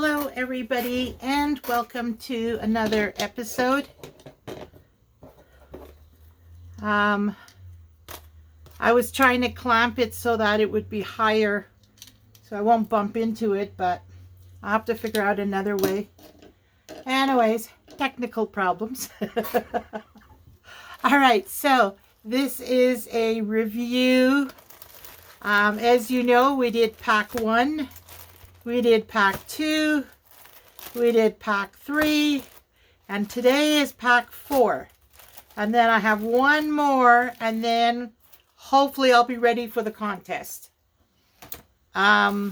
Hello everybody and welcome to another episode. I was trying to clamp it so that it would be higher so I won't bump into it, but I'll have to figure out another way. Anyways, technical problems. Alright, so this is a review. As you know, we did pack 1. We did pack 2, we did pack 3, and today is pack 4. And then I have one more, and then hopefully I'll be ready for the contest. Yeah,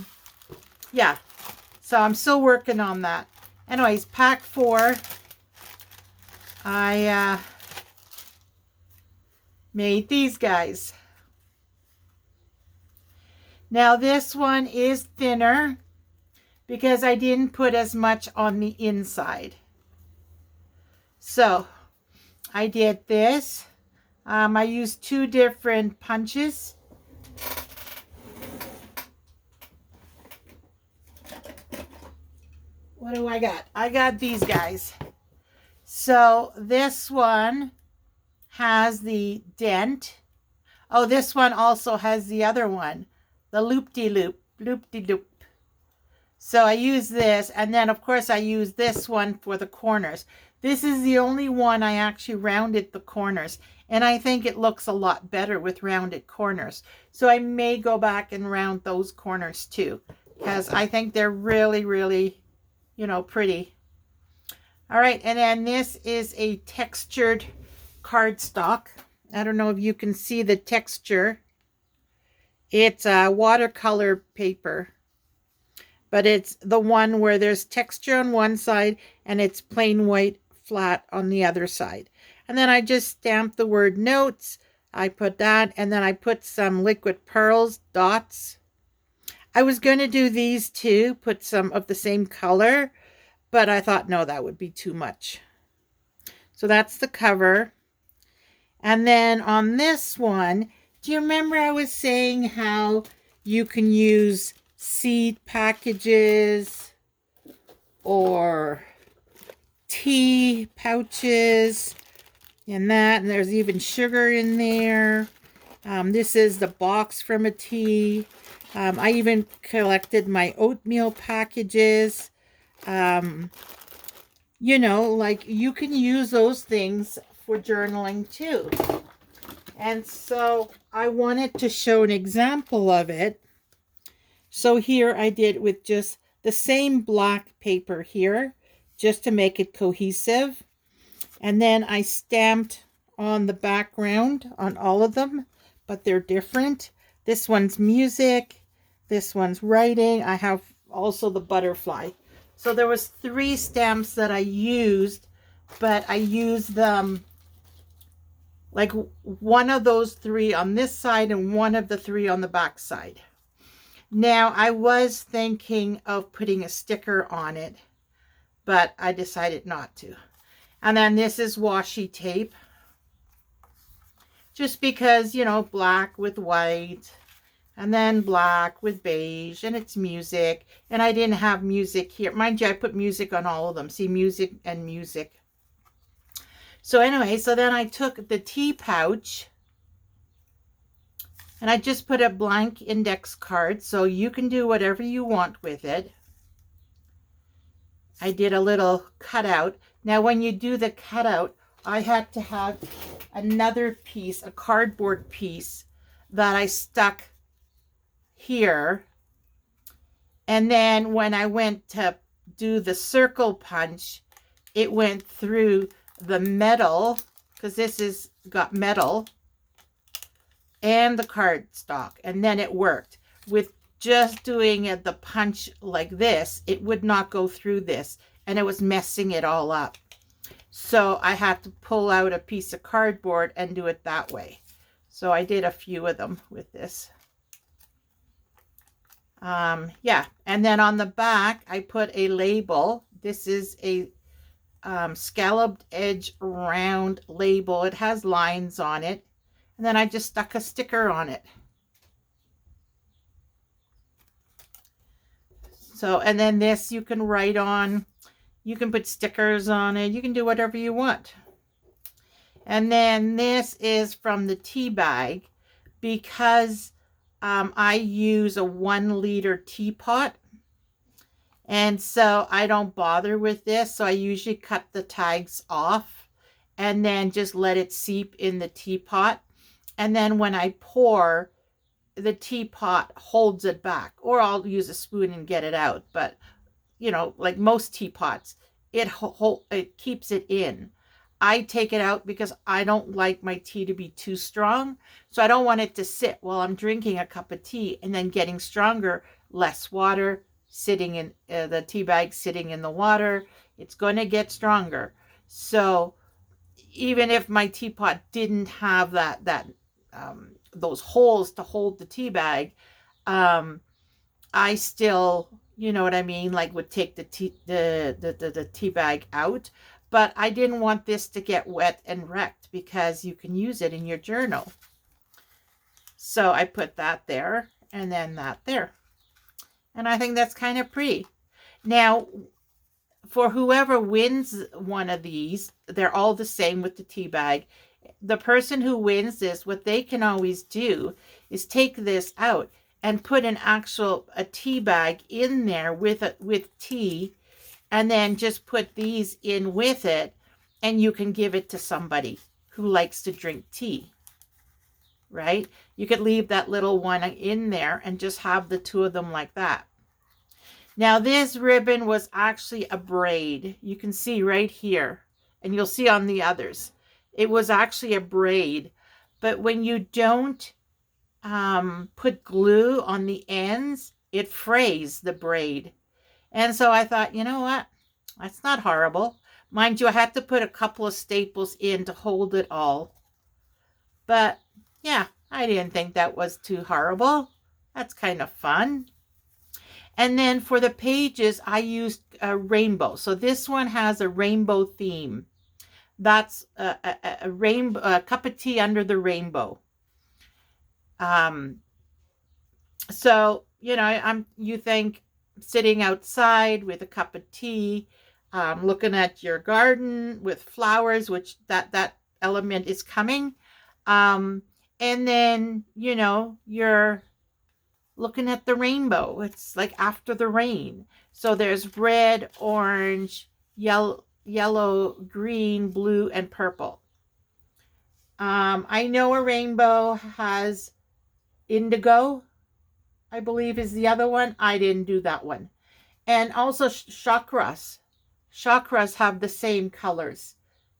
so I'm still working on that. Anyways, pack 4, I made these guys. Now this one is thinner, because I didn't put as much on the inside. So I did this. I used 2 different punches. What do I got? I got these guys. So this one has the dent. Oh, this one also has the other one, the loop-de-loop, loop-de-loop. So I use this, and then of course I use this one for the corners. This is the only one I actually rounded the corners, and I think it looks a lot better with rounded corners. So I may go back and round those corners too, because I think they're really, really, pretty. All right, and then this is a textured cardstock. I don't know if you can see the texture. It's a watercolor paper. But it's the one where there's texture on one side and it's plain white flat on the other side. And then I just stamped the word notes. I put that, and then I put some liquid pearls dots. I was going to do these too, put some of the same color, but I thought no, that would be too much. So that's the cover. And then on this one, do you remember I was saying how you can use seed packages or tea pouches and that, and there's even sugar in there. This is the box from a tea. I even collected my oatmeal packages. Like you can use those things for journaling too. And so I wanted to show an example of it. So here I did with just the same black paper here, just to make it cohesive. And then I stamped on the background on all of them, but they're different. This one's music, this one's writing. I have also the butterfly. So there was 3 stamps that I used, but I used them like one of those 3 on this side and one of the 3 on the back side. Now, I was thinking of putting a sticker on it, but I decided not to. And then this is washi tape. Just because, black with white, and then black with beige, and it's music. And I didn't have music here. Mind you, I put music on all of them. See, music and music. So anyway, so then I took the tea pouch, and I just put a blank index card, so you can do whatever you want with it. I did a little cutout. Now, when you do the cutout, I had to have another piece, a cardboard piece, that I stuck here. And then when I went to do the circle punch, it went through the metal, because this is got metal, and the cardstock, and then it worked. With just doing the punch like this, it would not go through this, and it was messing it all up. So I had to pull out a piece of cardboard and do it that way. So I did a few of them with this. Yeah, and then on the back I put a label. This is a scalloped edge round label. It has lines on it. And then I just stuck a sticker on it. So, and then this you can write on. You can put stickers on it. You can do whatever you want. And then this is from the tea bag because I use a 1-liter teapot. And so I don't bother with this. So I usually cut the tags off and then just let it seep in the teapot. And then when I pour, the teapot holds it back. Or I'll use a spoon and get it out. But, you know, like most teapots, it keeps it in. I take it out because I don't like my tea to be too strong. So I don't want it to sit while I'm drinking a cup of tea and then getting stronger. Less water sitting in the tea bag, sitting in the water. It's going to get stronger. So even if my teapot didn't have those holes to hold the tea bag, I still, you know what I mean, like would take the tea bag out. But I didn't want this to get wet and wrecked because you can use it in your journal. So I put that there and then that there. And I think that's kind of pretty. Now, for whoever wins one of these, they're all the same with the tea bag. The person who wins this, what they can always do is take this out and put a tea bag in there with tea, and then just put these in with it, and you can give it to somebody who likes to drink tea, right? You could leave that little one in there and just have the two of them like that. Now this ribbon was actually a braid. You can see right here, and you'll see on the others. It was actually a braid, but when you don't put glue on the ends, it frays the braid. And so I thought, you know what? That's not horrible. Mind you, I had to put a couple of staples in to hold it all. But yeah, I didn't think that was too horrible. That's kind of fun. And then for the pages, I used a rainbow. So this one has a rainbow theme. That's a rainbow, a cup of tea under the rainbow. So, you know, you think sitting outside with a cup of tea, looking at your garden with flowers, which that element is coming. And then, you know, you're looking at the rainbow. It's like after the rain. So there's red, orange, yellow, green, blue, and purple. I know a rainbow has indigo, I believe is the other one. I didn't do that one. And also chakras. Chakras have the same colors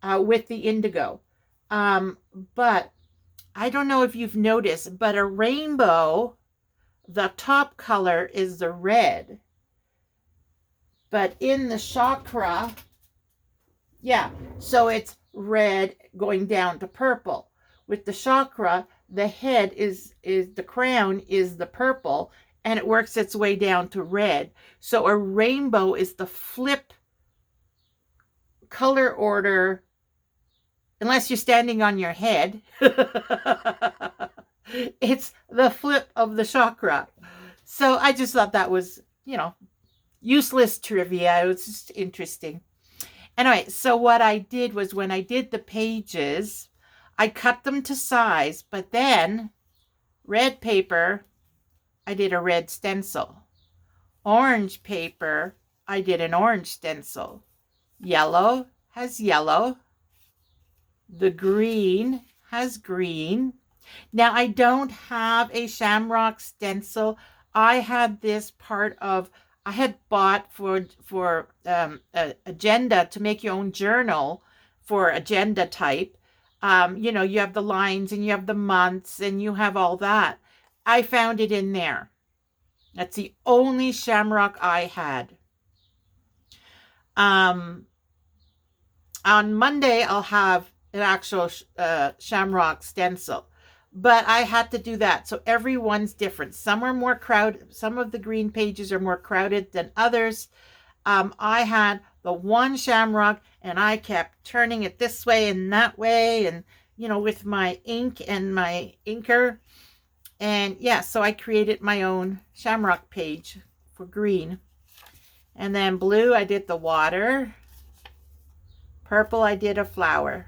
with the indigo. But I don't know if you've noticed, but a rainbow, the top color is the red. But in the chakra, yeah, so it's red going down to purple. With the chakra, the head is the crown is the purple, and it works its way down to red. So a rainbow is the flip color order, unless you're standing on your head. It's the flip of the chakra. So I just thought that was, you know, useless trivia. It was just interesting. Anyway, so what I did was when I did the pages, I cut them to size, but then red paper, I did a red stencil. Orange paper, I did an orange stencil. Yellow has yellow. The green has green. Now, I don't have a shamrock stencil. I had this part of, I had bought for agenda, to make your own journal for agenda type. You know, you have the lines and you have the months and you have all that. I found it in there. That's the only shamrock I had. On Monday, I'll have an actual shamrock stencil. But I had to do that. So everyone's different. Some are more crowded. Some of the green pages are more crowded than others. I had the one shamrock and I kept turning it this way and that way. And, you know, with my ink and my inker. And yeah, so I created my own shamrock page for green. And then blue, I did the water. Purple, I did a flower.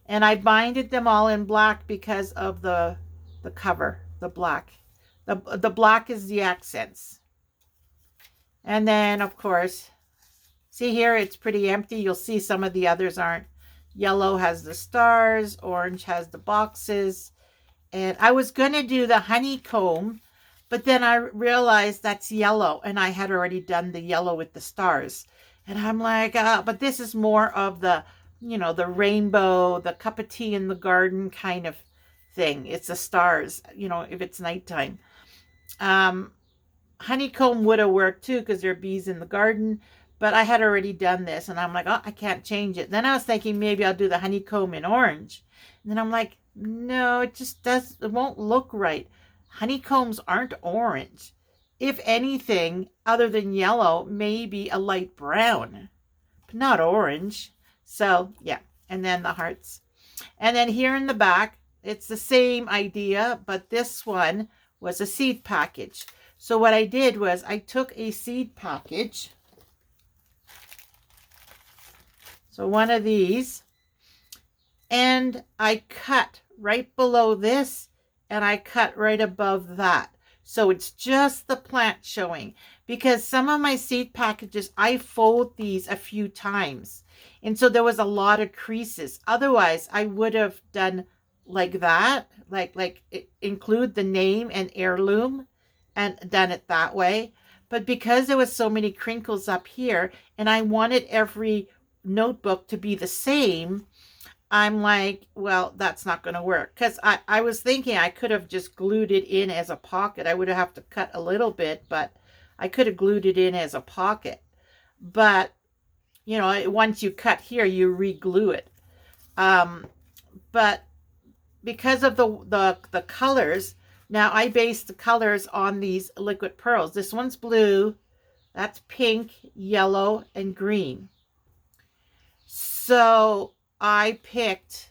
And I binded them all in black because of the cover, the black. The black is the accents. And then, of course, see here, it's pretty empty. You'll see some of the others aren't. Yellow has the stars. Orange has the boxes. And I was going to do the honeycomb, but then I realized that's yellow. And I had already done the yellow with the stars. And I'm like, but this is more of the, you know, the rainbow, the cup of tea in the garden kind of thing. It's the stars, you know, if it's nighttime. Honeycomb would have worked too because there are bees in the garden, but I had already done this and I'm like, oh, I can't change it. Then I was thinking maybe I'll do the honeycomb in orange. And then I'm like, no, it won't look right. Honeycombs aren't orange. If anything, other than yellow, maybe a light brown, but not orange. So yeah, and then the hearts. And then here in the back, it's the same idea, but this one was a seed package. So what I did was I took a seed package. So one of these, and I cut right below this and I cut right above that. So it's just the plant showing, because some of my seed packages, I fold these a few times. And so there was a lot of creases. Otherwise, I would have done like that, like include the name and heirloom and done it that way. But because there was so many crinkles up here and I wanted every notebook to be the same, I'm like, well, that's not going to work. Because I was thinking I could have just glued it in as a pocket. I would have to cut a little bit, but I could have glued it in as a pocket. But, you know, once you cut here, you re-glue it. But because of the colors, now I based the colors on these liquid pearls. This one's blue, that's pink, yellow, and green. So I picked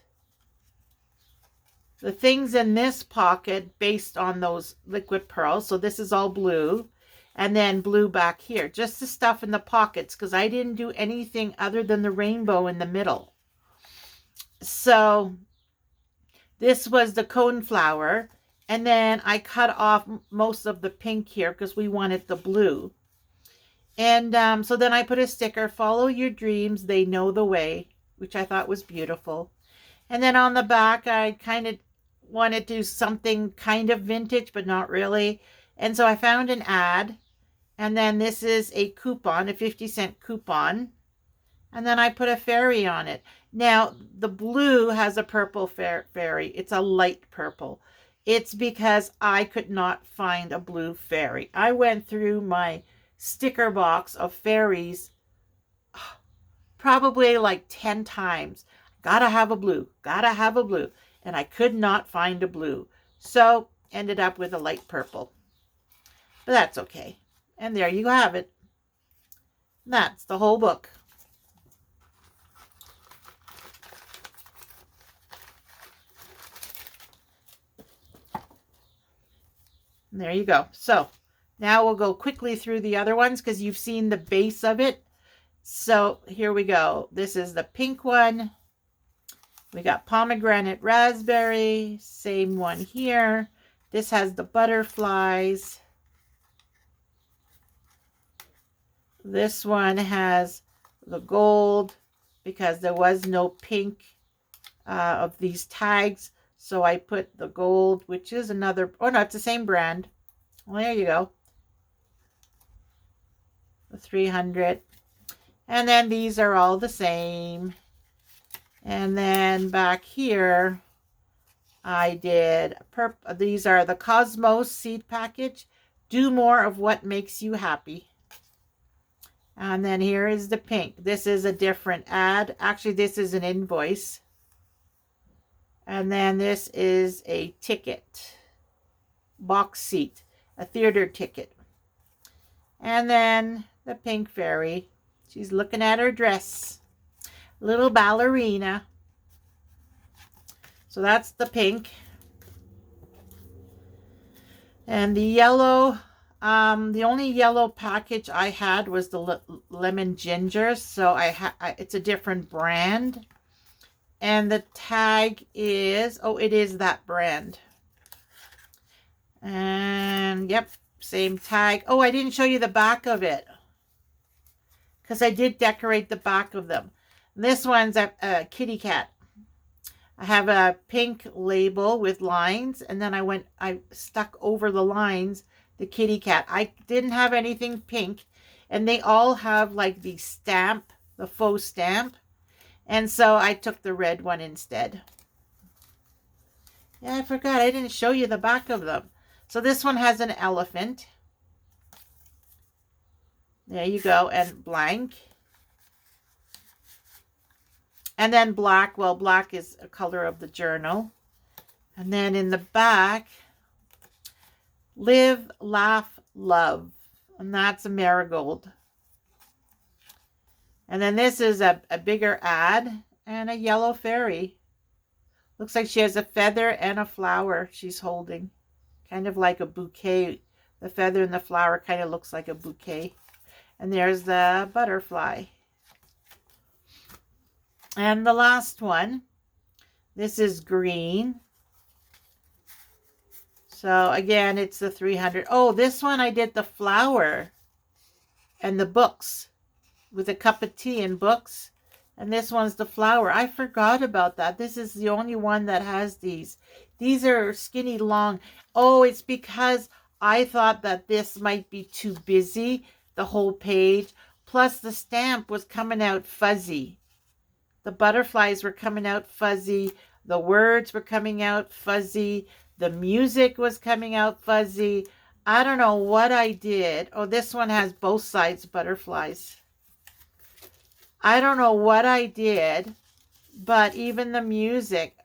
the things in this pocket based on those liquid pearls. So this is all blue, and then blue back here. Just the stuff in the pockets, because I didn't do anything other than the rainbow in the middle. So this was the coneflower, and then I cut off most of the pink here because we wanted the blue. And so then I put a sticker, follow your dreams, they know the way, which I thought was beautiful. And then on the back, I kind of wanted to do something kind of vintage, but not really. And so I found an ad, and then this is a coupon, a 50-cent coupon. And then I put a fairy on it. Now, the blue has a purple fairy. It's a light purple. It's because I could not find a blue fairy. I went through my sticker box of fairies probably like 10 times. Gotta have a blue. Gotta have a blue. And I could not find a blue. So, ended up with a light purple. But that's okay. And there you have it. That's the whole book. And there you go. So now we'll go quickly through the other ones because you've seen the base of it. So here we go. This is the pink one. We got pomegranate raspberry. Same one here. This has the butterflies. This one has the gold because there was no pink of these tags. So I put the gold, which is another, oh no, it's the same brand. Well, there you go. The 300. And then these are all the same. And then back here, I did, these are the Cosmos seed package. Do more of what makes you happy. And then here is the pink. This is a different ad. Actually, this is an invoice. And then this is a ticket, box seat, a theater ticket. And then the pink fairy. She's looking at her dress. Little ballerina. So that's the pink. And the yellow, The only yellow package I had was the lemon ginger, so it's a different brand. And the tag is, oh, it is that brand. And yep, same tag. Oh, I didn't show you the back of it, because I did decorate the back of them. This one's a kitty cat. I have a pink label with lines, and then I stuck over the lines the kitty cat. I didn't have anything pink, and they all have like the stamp, the faux stamp, and so I took the red one instead. Yeah, I forgot. I didn't show you the back of them. So this one has an elephant. There you go, and blank. And then black. Well, black is a color of the journal. And then in the back, live, laugh, love. And that's a marigold. And then this is a bigger ad and a yellow fairy. Looks like she has a feather and a flower she's holding. Kind of like a bouquet. The feather and the flower kind of looks like a bouquet. And there's the butterfly. And the last one. This is green. So again, it's the 300. Oh, this one I did the flower and the books with a cup of tea and books. And this one's the flower. I forgot about that. This is the only one that has these. These are skinny long. Oh, it's because I thought that this might be too busy, the whole page. Plus the stamp was coming out fuzzy. The butterflies were coming out fuzzy. The words were coming out fuzzy. The music was coming out fuzzy. I don't know what I did. Oh, this one has both sides butterflies. I don't know what I did, but even the music.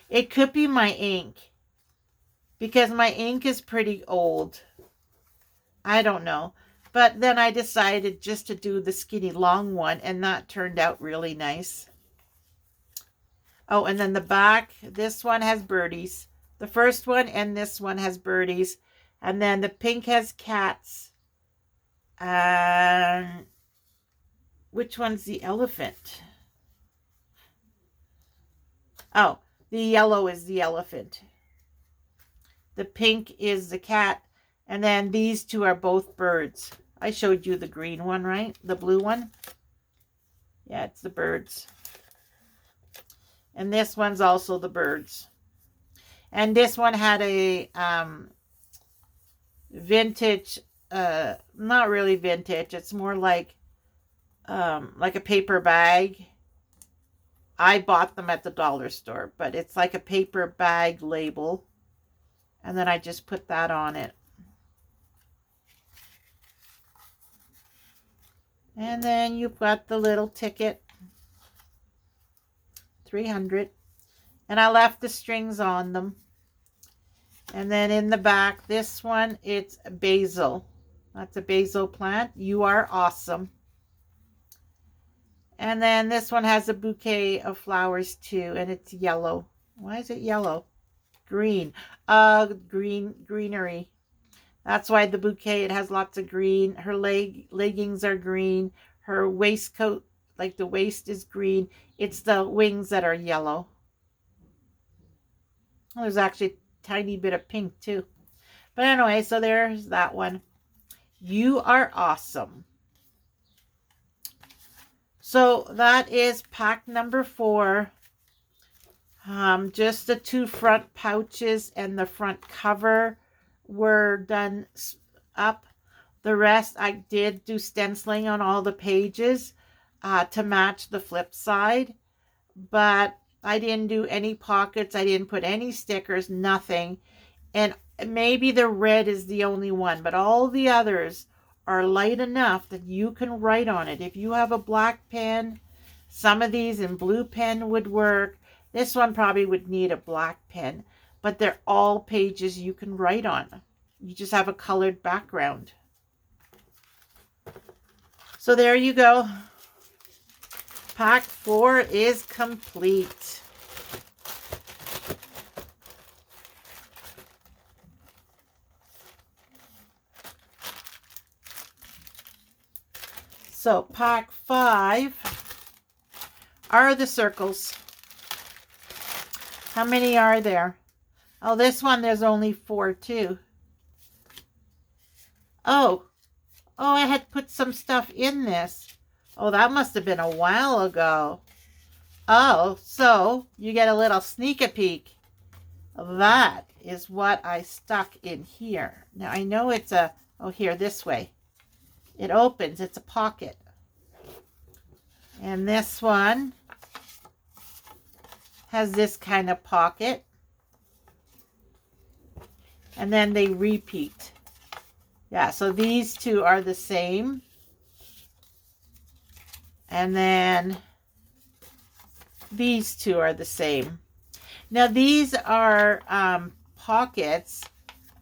It could be my ink, because my ink is pretty old. I don't know. But then I decided just to do the skinny long one, and that turned out really nice. Oh, and then the back, this one has birdies. The first one and this one has birdies. And then the pink has cats. And which one's the elephant? Oh, the yellow is the elephant. The pink is the cat. And then these two are both birds. I showed you the green one, right? The blue one. Yeah, it's the birds. And this one's also the birds. And this one had a vintage, not really vintage. It's more like a paper bag. I bought them at the dollar store, but it's like a paper bag label. And then I just put that on it. And then you've got the little ticket. 300. And I left the strings on them. And then in the back, this one, it's basil. That's a basil plant. You are awesome. And then this one has a bouquet of flowers too, and it's yellow. Why is it yellow? Green. Greenery. That's why the bouquet, it has lots of green. Her leggings are green. Her waistcoat, like the waist is green. It's the wings that are yellow. Oh, there's actually a tiny bit of pink too. But anyway, so there's that one. You are awesome. So that is pack number 4. Just the 2 front pouches and the front cover were done up. The rest I did do stenciling on all the pages to match the flip side. But I didn't do any pockets. I didn't put any stickers, nothing. And maybe the red is the only one, but all the others are light enough that you can write on it. If you have a black pen, some of these in blue pen would work. This one probably would need a black pen, but they're all pages you can write on. You just have a colored background. So there you go. Pack 4 is complete. So pack 5 are the circles. How many are there? Oh, this one, there's only 4 too. Oh, I had put some stuff in this. Oh, that must have been a while ago. Oh, so you get a little sneak a peek. That is what I stuck in here. Now, I know it's here, this way. It opens. It's a pocket. And this one has this kind of pocket. And then they repeat. Yeah, so these two are the same. And then these two are the same. Now, these are pockets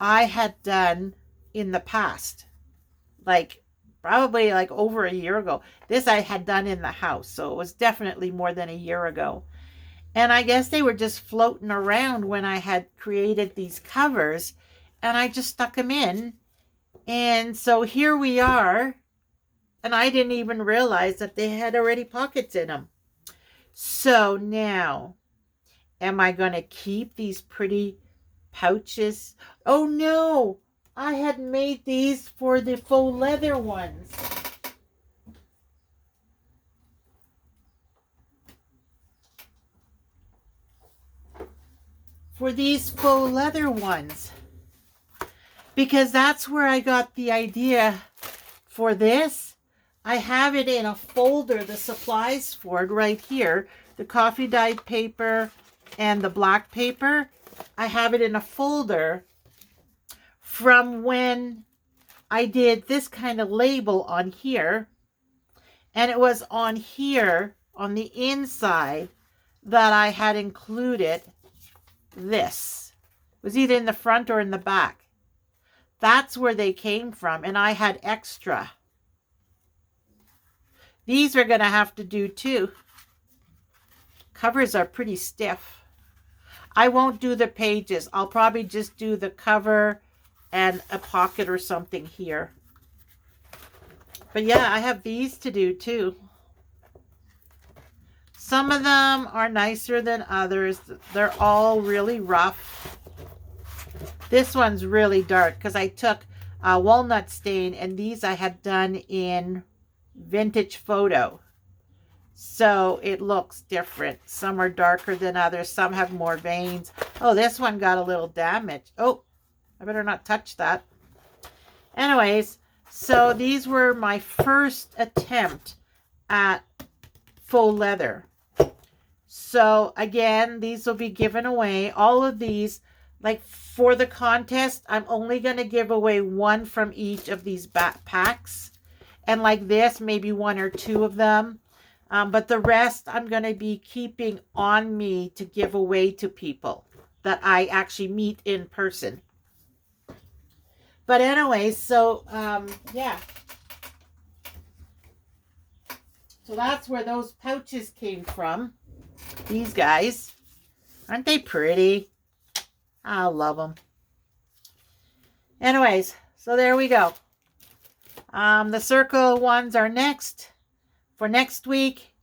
I had done in the past. Probably over a year ago. This I had done in the house. So it was definitely more than a year ago. And I guess they were just floating around when I had created these covers. And I just stuck them in. And so here we are. And I didn't even realize that they had already pockets in them. So now, am I going to keep these pretty pouches? Oh no, I had made these for the faux leather ones. For these faux leather ones. Because that's where I got the idea for this. I have it in a folder, the supplies for it right here. The coffee dyed paper and the black paper. I have it in a folder from when I did this kind of label on here. And it was on here, on the inside, that I had included this. It was either in the front or in the back. That's where they came from, and I had extra. These are going to have to do too. Covers are pretty stiff. I won't do the pages. I'll probably just do the cover and a pocket or something here. But yeah, I have these to do too. Some of them are nicer than others. They're all really rough. This one's really dark because I took a walnut stain, and these I had done in vintage photo. So it looks different. Some are darker than others. Some have more veins. Oh, this one got a little damage. Oh, I better not touch that. Anyways, so these were my first attempt at faux leather. So again, these will be given away. All of these, for the contest, I'm only going to give away one from each of these packs. And like this, maybe 1 or 2 of them. But the rest I'm going to be keeping on me to give away to people that I actually meet in person. But anyway, so yeah. So that's where those pouches came from. These guys. Aren't they pretty? I love them. Anyways, so there we go. The circle ones are next for next week.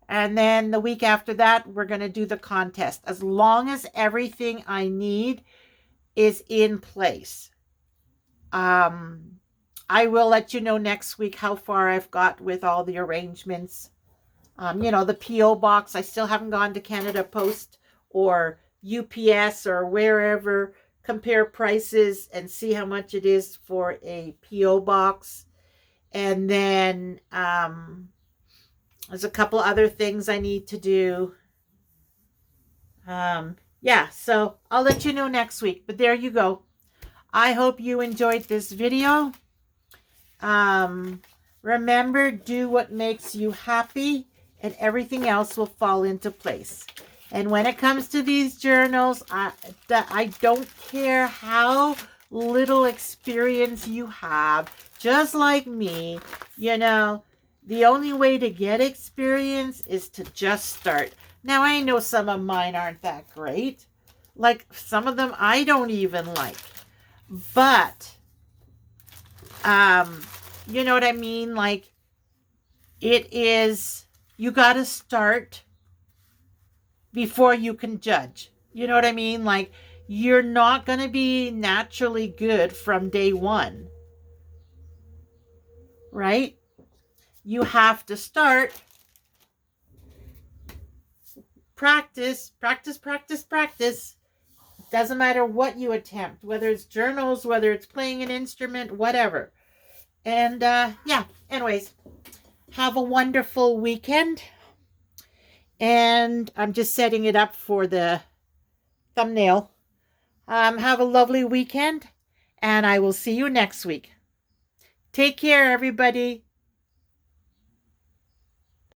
And then the week after that, we're going to do the contest. As long as everything I need is in place. I will let you know next week how far I've got with all the arrangements. The P.O. box. I still haven't gone to Canada Post or UPS or wherever. Compare prices and see how much it is for a P.O. box. And then there's a couple other things I need to do. Yeah, so I'll let you know next week. But there you go. I hope you enjoyed this video. Remember, do what makes you happy, and everything else will fall into place. And when it comes to these journals, I don't care how little experience you have. Just like me, the only way to get experience is to just start. Now, I know some of mine aren't that great. Some of them I don't even like. But, you know what I mean? It is, you got to start before you can judge. You know what I mean? Like, you're not going to be naturally good from day one, right? You have to start. Practice, practice, practice, practice. Doesn't matter what you attempt, whether it's journals, whether it's playing an instrument, whatever. And yeah, anyways, have a wonderful weekend. And I'm just setting it up for the thumbnail. Have a lovely weekend, and I will see you next week. Take care, everybody.